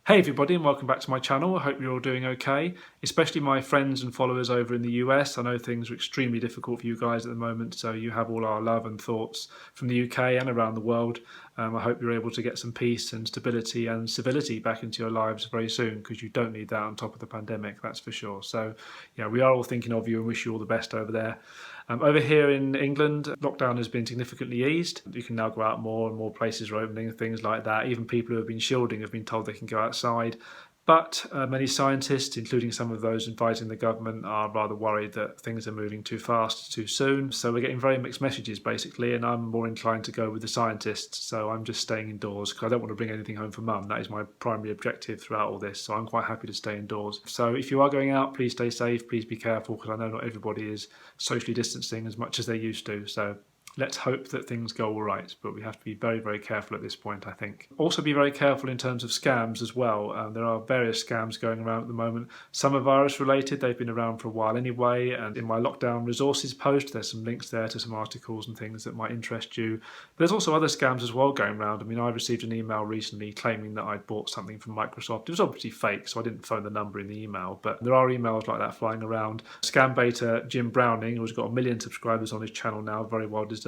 Hey everybody, and welcome back to my channel. I hope you're all doing okay, especially my friends and followers over in the US. I know things are extremely difficult for you guys at the moment, so you have all our love and thoughts from the UK and around the world. I hope you're able to get some peace and stability and civility back into your lives very soon, because you don't need that on top of the pandemic, that's for sure. So yeah, we are all thinking of you and wish you all the best over there. Over here in England, lockdown has been significantly eased. You can now go out more and more places are opening, things like that. Even people who have been shielding have been told they can go outside. But many scientists, including some of those advising the government, are rather worried that things are moving too fast, too soon. So we're getting very mixed messages, basically, and I'm more inclined to go with the scientists. So I'm just staying indoors because I don't want to bring anything home for mum. That is my primary objective throughout all this. So I'm quite happy to stay indoors. So if you are going out, please stay safe, please be careful, because I know not everybody is socially distancing as much as they used to. So let's hope that things go all right, but we have to be very, very careful at this point, I think. Also be very careful in terms of scams as well. There are various scams going around at the moment. Some are virus related, they've been around for a while anyway, and in my lockdown resources post, there's some links there to some articles and things that might interest you. But there's also other scams as well going around. I mean, I received an email recently claiming that I'd bought something from Microsoft. It was obviously fake, so I didn't phone the number in the email, but there are emails like that flying around. Scam beta Jim Browning, who's got 1 million subscribers on his channel now, very well deserved,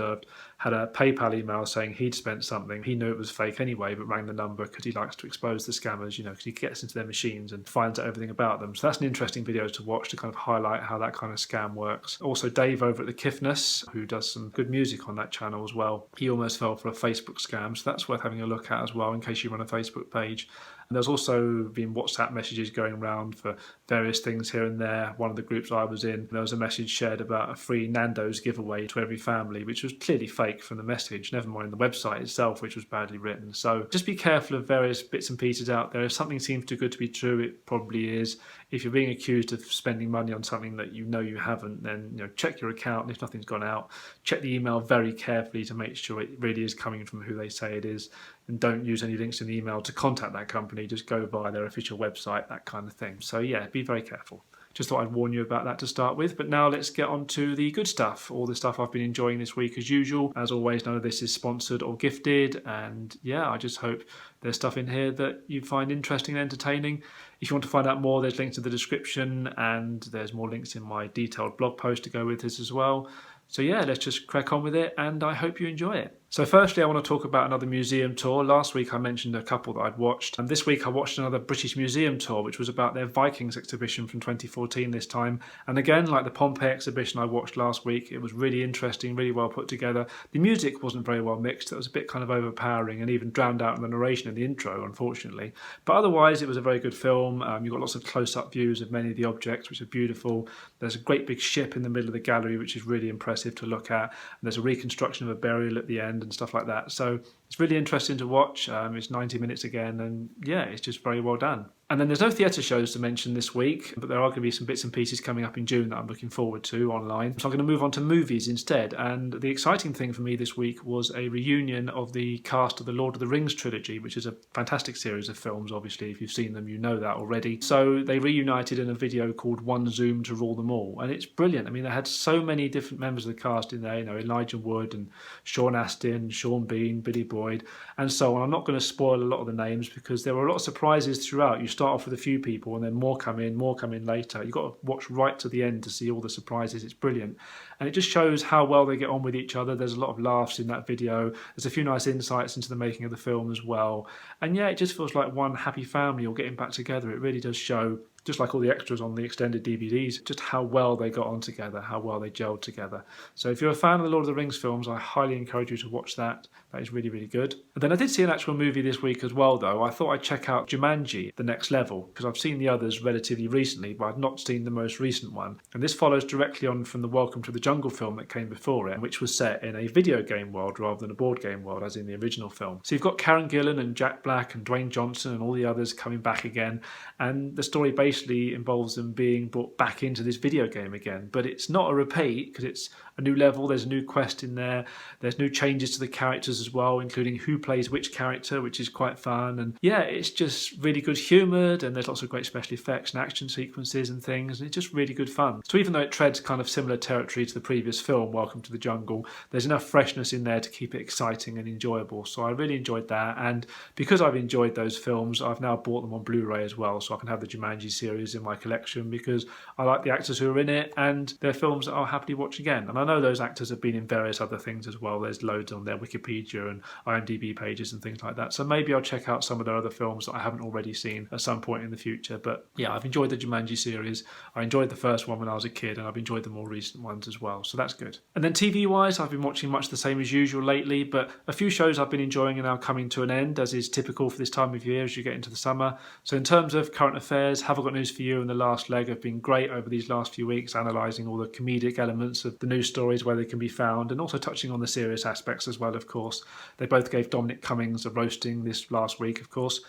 had a PayPal email saying he'd spent something. He knew it was fake anyway, but rang the number because he likes to expose the scammers, you know, because he gets into their machines and finds out everything about them. So that's an interesting video to watch to kind of highlight how that kind of scam works. Also, Dave over at the Kiffness, who does some good music on that channel as well, he almost fell for a Facebook scam, so that's worth having a look at as well in case you run a Facebook page. And there's also been WhatsApp messages going around for various things here and there. One of the groups I was in, there was a message shared about a free Nando's giveaway to every family, which was clearly fake from the message, never mind the website itself, which was badly written. So just be careful of various bits and pieces out there. If something seems too good to be true, it probably is. If you're being accused of spending money on something that you know you haven't, then check your account, and if nothing's gone out, check the email very carefully to make sure it really is coming from who they say it is. And don't use any links in the email to contact that company, just go via their official website, that kind of thing. So yeah, be very careful. Just thought I'd warn you about that to start with. But now let's get on to the good stuff, all the stuff I've been enjoying this week as usual. As always, none of this is sponsored or gifted, and yeah, I just hope there's stuff in here that you find interesting and entertaining. If you want to find out more, there's links in the description, and there's more links in my detailed blog post to go with this as well. So yeah, let's just crack on with it, and I hope you enjoy it. So firstly, I want to talk about another museum tour. Last week I mentioned a couple that I'd watched, and this week I watched another British Museum tour, which was about their Vikings exhibition from 2014 this time. And again, like the Pompeii exhibition I watched last week, it was really interesting, really well put together. The music wasn't very well mixed. It was a bit kind of overpowering and even drowned out in the narration in the intro, unfortunately. But otherwise, it was a very good film. You've got lots of close-up views of many of the objects, which are beautiful. There's a great big ship in the middle of the gallery, which is really impressive to look at. And there's a reconstruction of a burial at the end and stuff like that. So it's really interesting to watch. It's 90 minutes again, and yeah, it's just very well done. And then there's no theatre shows to mention this week, but there are going to be some bits and pieces coming up in June that I'm looking forward to online. So I'm going to move on to movies instead. And the exciting thing for me this week was a reunion of the cast of the Lord of the Rings trilogy, which is a fantastic series of films. Obviously, if you've seen them, you know that already. So they reunited in a video called One Zoom to Rule Them All. And it's brilliant. I mean, they had so many different members of the cast in there, you know, Elijah Wood and Sean Astin, Sean Bean, Billy Boyd, and so on. I'm not going to spoil a lot of the names because there were a lot of surprises throughout. You start off with a few people and then more come in later. You've got to watch right to the end to see all the surprises. It's brilliant. And it just shows how well they get on with each other. There's a lot of laughs in that video. There's a few nice insights into the making of the film as well. And yeah, it just feels like one happy family all getting back together. It really does show, just like all the extras on the extended DVDs, just how well they got on together, how well they gelled together. So if you're a fan of the Lord of the Rings films, I highly encourage you to watch that. That is really, really good. And then I did see an actual movie this week as well, though. I thought I'd check out Jumanji, The Next Level, because I've seen the others relatively recently, but I've not seen the most recent one. And this follows directly on from the Welcome to the Jungle film that came before it, which was set in a video game world rather than a board game world, as in the original film. So you've got Karen Gillan and Jack Black and Dwayne Johnson and all the others coming back again, and the story basically involves them being brought back into this video game again. But it's not a repeat, because it's a new level. There's a new quest in there. There's new changes to the characters as well, including who plays which character, which is quite fun. And yeah, it's just really good humoured, and there's lots of great special effects and action sequences and things, and it's just really good fun. So even though it treads kind of similar territory to the previous film, Welcome to the Jungle, there's enough freshness in there to keep it exciting and enjoyable. So I really enjoyed that, and because I've enjoyed those films, I've now bought them on Blu-ray as well, so I can have the Jumanji series in my collection because I like the actors who are in it, and they're films that I'll happily watch again. And I know those actors have been in various other things as well. There's loads on their Wikipedia and IMDb pages and things like that. So maybe I'll check out some of their other films that I haven't already seen at some point in the future. But yeah, I've enjoyed the Jumanji series. I enjoyed the first one when I was a kid, and I've enjoyed the more recent ones as well. So that's good. And then TV-wise, I've been watching much the same as usual lately, but a few shows I've been enjoying are now coming to an end, as is typical for this time of year as you get into the summer. So in terms of current affairs, Have I Got News For You and The Last Leg have been great over these last few weeks, analysing all the comedic elements of the news stories where they can be found, and also touching on the serious aspects as well, of course. They both gave Dominic Cummings a roasting this last week, of course.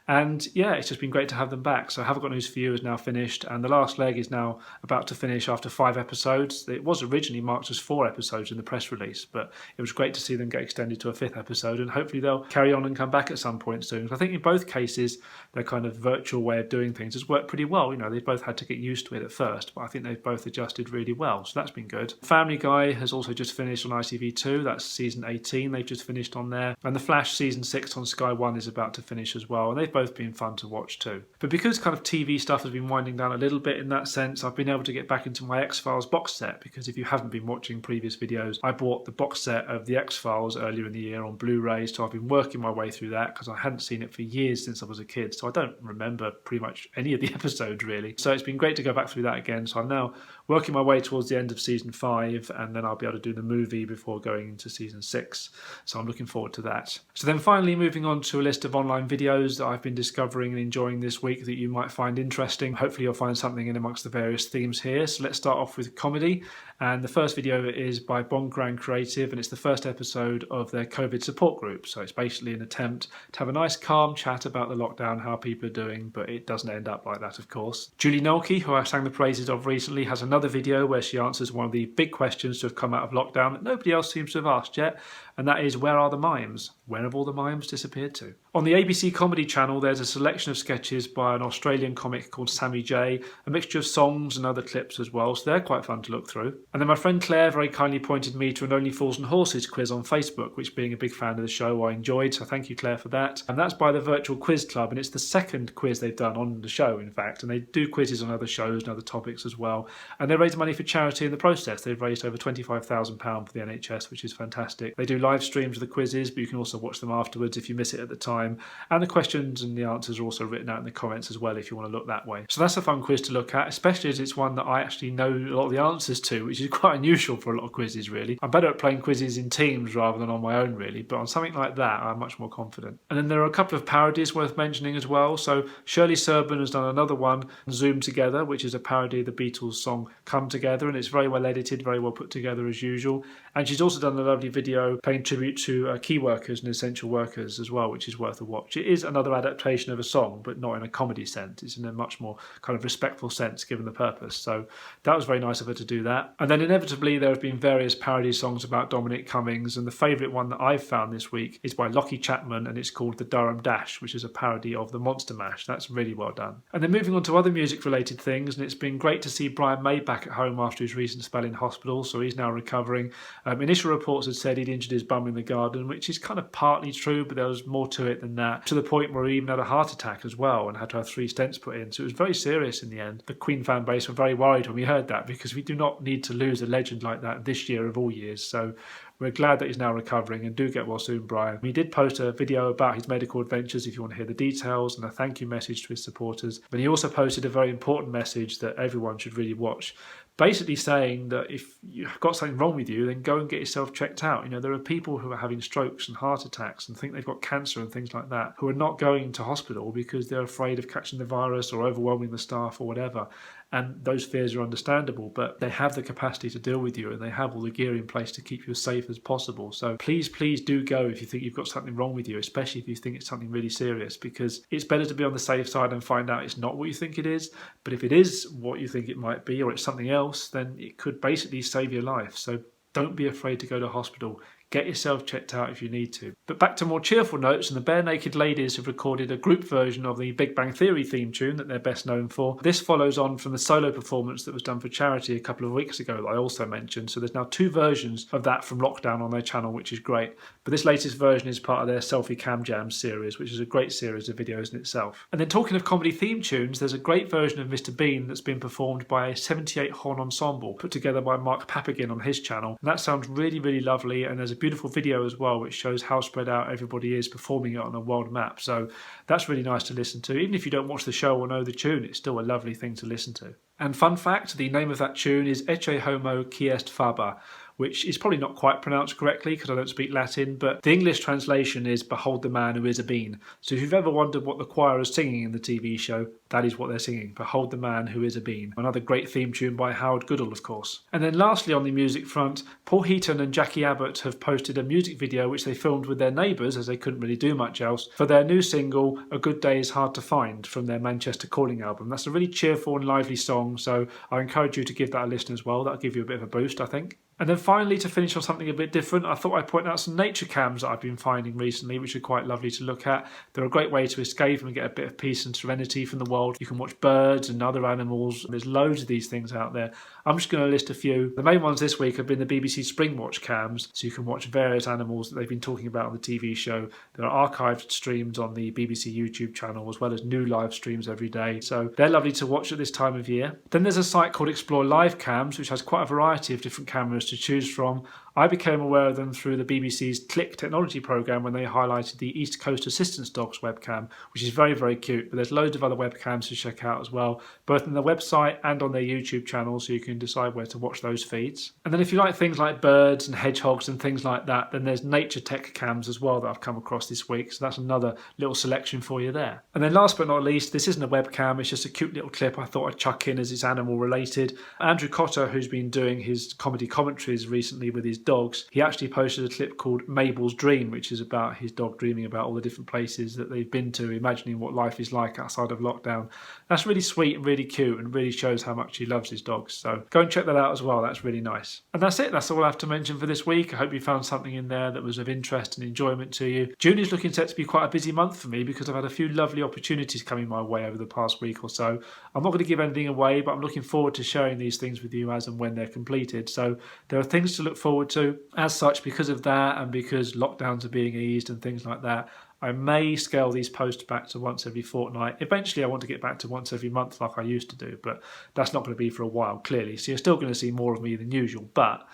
And yeah, it's just been great to have them back. So Have I Got News For You is now finished, and The Last Leg is now about to finish after 5 episodes. It was originally marked as 4 episodes in the press release, but it was great to see them get extended to a 5th episode, and hopefully they'll carry on and come back at some point soon. I think in both cases, their kind of virtual way of doing things has worked pretty well. You know, they've both had to get used to it at first, but I think they've both adjusted really well, so that's been good. Family Guy has also just finished on ITV2. That's season 18. They've just finished on there. And The Flash season 6 on Sky One is about to finish as well, and they've both been fun to watch too. But because kind of TV stuff has been winding down a little bit in that sense, I've been able to get back into my X-Files box set, because if you haven't been watching previous videos, I bought the box set of the X-Files earlier in the year on Blu-ray, so I've been working my way through that because I hadn't seen it for years since I was a kid, so I don't remember pretty much any of the episodes really. So it's been great to go back through that again. So I'm now working my way towards the end of season 5, and then I'll be able to do the movie before going into season 6. So I'm looking forward to that. So then finally moving on to a list of online videos that I've been discovering and enjoying this week that you might find interesting. Hopefully you'll find something in amongst the various themes here. So let's start off with comedy. And the first video is by Bongran Creative, and it's the first episode of their COVID support group. So it's basically an attempt to have a nice calm chat about the lockdown, how people are doing, but it doesn't end up like that, of course. Julie Nolke, who I sang the praises of recently, has another video where she answers one of the big questions to have come out of lockdown that nobody else seems to have asked yet, and that is, where are the mimes? Where have all the mimes disappeared to? On the ABC Comedy Channel, there's a selection of sketches by an Australian comic called Sammy J, a mixture of songs and other clips as well, so they're quite fun to look through. And then my friend Claire very kindly pointed me to an Only Fools and Horses quiz on Facebook, which, being a big fan of the show, I enjoyed, so thank you, Claire, for that. And that's by the Virtual Quiz Club, and it's the second quiz they've done on the show, in fact, and they do quizzes on other shows and other topics as well. And they raise money for charity in the process. They've raised over £25,000 for the NHS, which is fantastic. They do live streams of the quizzes, but you can also watch them afterwards if you miss it at the time. And the questions and the answers are also written out in the comments as well if you want to look that way. So that's a fun quiz to look at, especially as it's one that I actually know a lot of the answers to, which is quite unusual for a lot of quizzes really. I'm better at playing quizzes in teams rather than on my own really, but on something like that I'm much more confident. And then there are a couple of parodies worth mentioning as well. So Shirley Serban has done another one, Zoom Together, which is a parody of the Beatles song Come Together, and it's very well edited, very well put together as usual. And she's also done a lovely video paying tribute to key workers and essential workers as well, which is worth a watch. It is another adaptation of a song, but not in a comedy sense. It's in a much more kind of respectful sense given the purpose. So that was very nice of her to do that. And then inevitably there have been various parody songs about Dominic Cummings, and the favourite one that I've found this week is by Lockie Chapman, and it's called The Durham Dash, which is a parody of the Monster Mash. That's really well done. And then moving on to other music related things, and it's been great to see Brian May back at home after his recent spell in hospital, so he's now recovering. Initial reports had said he'd injured his bum in the garden, which is kind of partly true, but there was more to it than that, to the point where he even had a heart attack as well and had to have 3 stents put in, so it was very serious in the end. The Queen fan base were very worried when we heard that, because we do not need to lose a legend like that this year of all years, so we're glad that he's now recovering, and do get well soon, Brian. He did post a video about his medical adventures if you want to hear the details, and a thank you message to his supporters. But he also posted a very important message that everyone should really watch, basically saying that if you've got something wrong with you, then go and get yourself checked out. You know, there are people who are having strokes and heart attacks and think they've got cancer and things like that, who are not going to hospital because they're afraid of catching the virus or overwhelming the staff or whatever. And those fears are understandable, but they have the capacity to deal with you, and they have all the gear in place to keep you as safe as possible. So please do go if you think you've got something wrong with you, especially if you think it's something really serious, because it's better to be on the safe side and find out it's not what you think it is. But if it is what you think it might be, or it's something else, then it could basically save your life. So don't be afraid to go to hospital. Get yourself checked out if you need to. But back to more cheerful notes, and the Bare Naked Ladies have recorded a group version of the Big Bang Theory theme tune that they're best known for. This follows on from the solo performance that was done for charity a couple of weeks ago that I also mentioned. So there's now 2 versions of that from lockdown on their channel, which is great. But this latest version is part of their Selfie Cam Jam series, which is a great series of videos in itself. And then talking of comedy theme tunes, there's a great version of Mr. Bean that's been performed by a 78 horn ensemble put together by Mark Papagin on his channel. And that sounds really, really lovely, and there's a beautiful video as well which shows how spread out everybody is performing it on a world map. So that's really nice to listen to. Even if you don't watch the show or know the tune, it's still a lovely thing to listen to. And fun fact, the name of that tune is Ecce Homo Qui Est Faber, which is probably not quite pronounced correctly because I don't speak Latin, but the English translation is Behold the Man Who Is a Bean. So if you've ever wondered what the choir is singing in the TV show, that is what they're singing, Behold the Man Who Is a Bean. Another great theme tune by Howard Goodall, of course. And then lastly on the music front, Paul Heaton and Jackie Abbott have posted a music video which they filmed with their neighbours, as they couldn't really do much else, for their new single, A Good Day Is Hard to Find, from their Manchester Calling album. That's a really cheerful and lively song, so I encourage you to give that a listen as well. That'll give you a bit of a boost, I think. And then finally, to finish on something a bit different, I thought I'd point out some nature cams that I've been finding recently, which are quite lovely to look at. They're a great way to escape and get a bit of peace and serenity from the world. You can watch birds and other animals. There's loads of these things out there. I'm just going to list a few. The main ones this week have been the BBC Springwatch cams, so you can watch various animals that they've been talking about on the TV show. There are archived streams on the BBC YouTube channel, as well as new live streams every day. So they're lovely to watch at this time of year. Then there's a site called Explore Live Cams, which has quite a variety of different cameras to choose from. I became aware of them through the BBC's Click technology programme when they highlighted the East Coast Assistance Dogs webcam, which is very, very cute. But there's loads of other webcams to check out as well, both on their website and on their YouTube channel, so you can decide where to watch those feeds. And then if you like things like birds and hedgehogs and things like that, then there's nature Tec Cams as well that I've come across this week, so that's another little selection for you there. And then last but not least, this isn't a webcam, it's just a cute little clip I thought I'd chuck in as it's animal related. Andrew Cotter, who's been doing his comedy commentaries recently with his dogs, he actually posted a clip called Mabel's Dream, which is about his dog dreaming about all the different places that they've been to, imagining what life is like outside of lockdown. That's really sweet and really cute and really shows how much he loves his dogs. So go and check that out as well, that's really nice. And that's it, that's all I have to mention for this week. I hope you found something in there that was of interest and enjoyment to you. June is looking set to be quite a busy month for me because I've had a few lovely opportunities coming my way over the past week or so. I'm not going to give anything away, but I'm looking forward to sharing these things with you as and when they're completed. So there are things to look forward to. As such, because of that and because lockdowns are being eased and things like that, I may scale these posts back to once every fortnight. Eventually I want to get back to once every month like I used to do, but that's not going to be for a while, clearly. So you're still going to see more of me than usual, but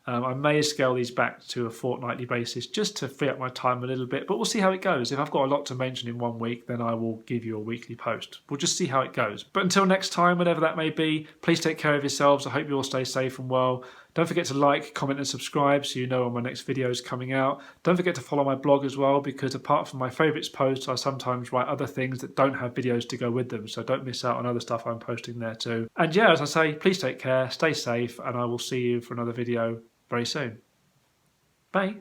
I may scale these back to a fortnightly basis just to free up my time a little bit, but we'll see how it goes. If I've got a lot to mention in one week, then I will give you a weekly post. We'll just see how it goes. But until next time, whenever that may be, please take care of yourselves. I hope you all stay safe and well. Don't forget to like, comment and subscribe so you know when my next video is coming out. Don't forget to follow my blog as well, because apart from my favourites posts, I sometimes write other things that don't have videos to go with them, so don't miss out on other stuff I'm posting there too. And yeah, as I say, please take care, stay safe, and I will see you for another video very soon. Bye.